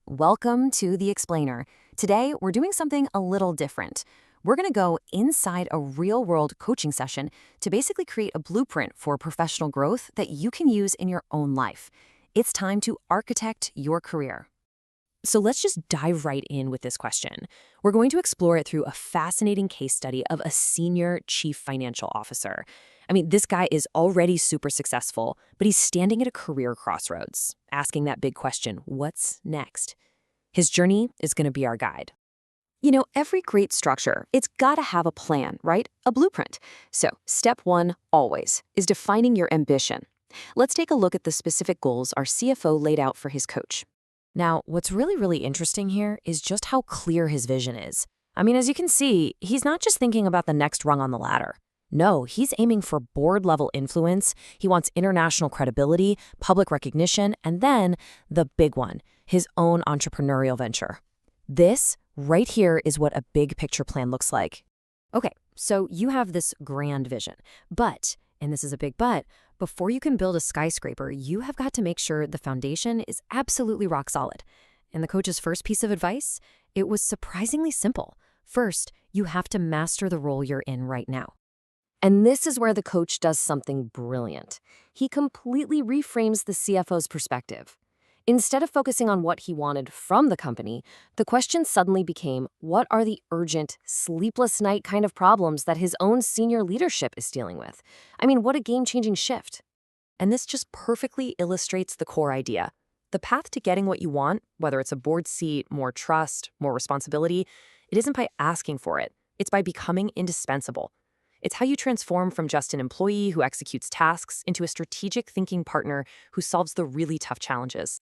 Welcome to The Explainer. Today, we're doing something a little different. We're going to go inside a real-world coaching session to basically create a blueprint for professional growth that you can use in your own life. It's time to architect your career. So let's just dive right in with this question. We're going to explore it through a fascinating case study of a senior chief financial officer. This guy is already super successful, but he's standing at a career crossroads, asking that big question, what's next? His journey is going to be our guide. Every great structure, it's got to have a plan, right? A blueprint. So step one, always, is defining your ambition. Let's take a look at the specific goals our CFO laid out for his coach. Now, what's really interesting here is just how clear his vision is. As you can see, he's not just thinking about the next rung on the ladder. No, he's aiming for board-level influence. He wants international credibility, public recognition, and then the big one, his own entrepreneurial venture. This right here is what a big picture plan looks like. Okay, so you have this grand vision, but, and this is a big but, before you can build a skyscraper, you have got to make sure the foundation is absolutely rock solid. And the coach's first piece of advice? It was surprisingly simple. First, you have to master the role you're in right now. And this is where the coach does something brilliant. He completely reframes the CFO's perspective. Instead of focusing on what he wanted from the company, the question suddenly became, what are the urgent, sleepless night kind of problems that his own senior leadership is dealing with? What a game-changing shift. And this just perfectly illustrates the core idea. The path to getting what you want, whether it's a board seat, more trust, more responsibility, it isn't by asking for it. It's by becoming indispensable. It's how you transform from just an employee who executes tasks into a strategic thinking partner who solves the really tough challenges.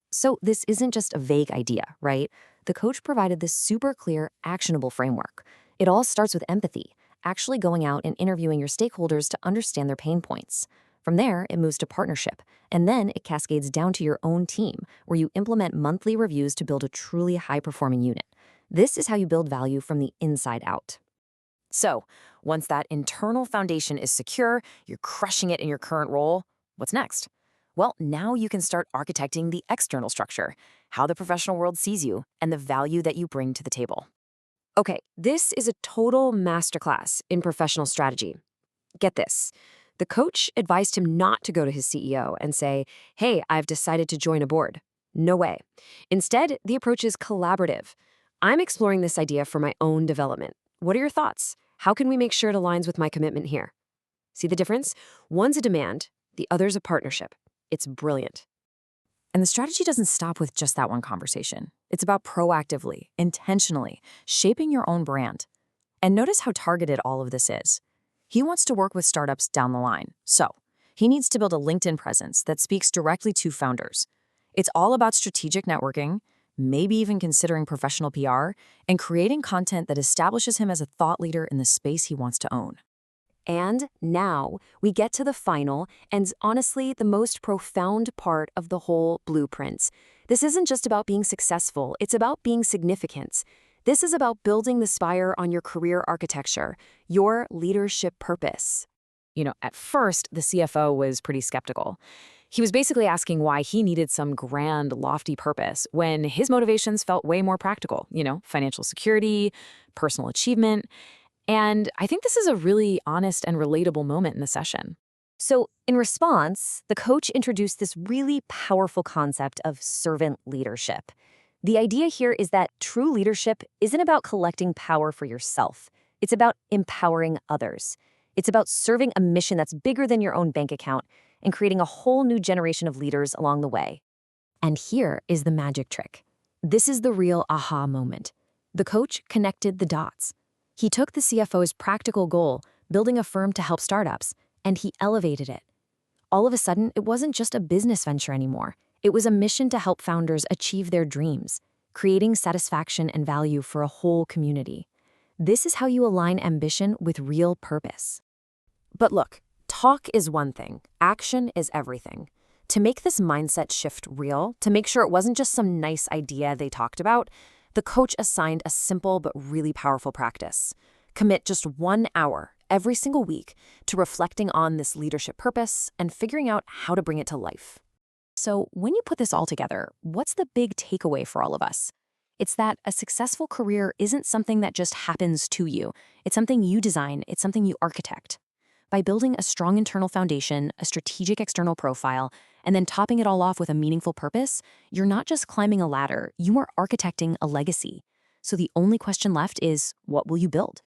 So this isn't just a vague idea, right? The coach provided this super clear, actionable framework. It all starts with empathy, actually going out and interviewing your stakeholders to understand their pain points. From there, it moves to partnership, and then it cascades down to your own team, where you implement monthly reviews to build a truly high-performing unit. This is how you build value from the inside out. So, once that internal foundation is secure, you're crushing it in your current role, what's next? Well, now you can start architecting the external structure, how the professional world sees you, and the value that you bring to the table. Okay, this is a total masterclass in professional strategy. Get this. The coach advised him not to go to his CEO and say, hey, I've decided to join a board. No way. Instead, the approach is collaborative. I'm exploring this idea for my own development. What are your thoughts? How can we make sure it aligns with my commitment here? See the difference? One's a demand, the other's a partnership. It's brilliant. And the strategy doesn't stop with just that one conversation. It's about proactively, intentionally, shaping your own brand. And notice how targeted all of this is. He wants to work with startups down the line. So, he needs to build a LinkedIn presence that speaks directly to founders. It's all about strategic networking, maybe even considering professional PR, and creating content that establishes him as a thought leader in the space he wants to own. And now we get to the final and honestly the most profound part of the whole blueprint. This isn't just about being successful, it's about being significant. This is about building the spire on your career architecture, your leadership purpose. At first, the CFO was pretty skeptical. He was basically asking why he needed some grand, lofty purpose when his motivations felt way more practical, financial security, personal achievement. And I think this is a really honest and relatable moment in the session. So in response, the coach introduced this really powerful concept of servant leadership. The idea here is that true leadership isn't about collecting power for yourself. It's about empowering others. It's about serving a mission that's bigger than your own bank account and creating a whole new generation of leaders along the way. And here is the magic trick. This is the real aha moment. The coach connected the dots. He took the CFO's practical goal, building a firm to help startups, and he elevated it. All of a sudden, it wasn't just a business venture anymore. It was a mission to help founders achieve their dreams, creating satisfaction and value for a whole community. This is how you align ambition with real purpose. But look, talk is one thing, action is everything. To make this mindset shift real, to make sure it wasn't just some nice idea they talked about, the coach assigned a simple but really powerful practice. Commit just 1 hour every single week to reflecting on this leadership purpose and figuring out how to bring it to life. So, when you put this all together, what's the big takeaway for all of us? It's that a successful career isn't something that just happens to you. It's something you design, it's something you architect. By building a strong internal foundation, a strategic external profile, and then topping it all off with a meaningful purpose, you're not just climbing a ladder, you are architecting a legacy. So the only question left is, what will you build?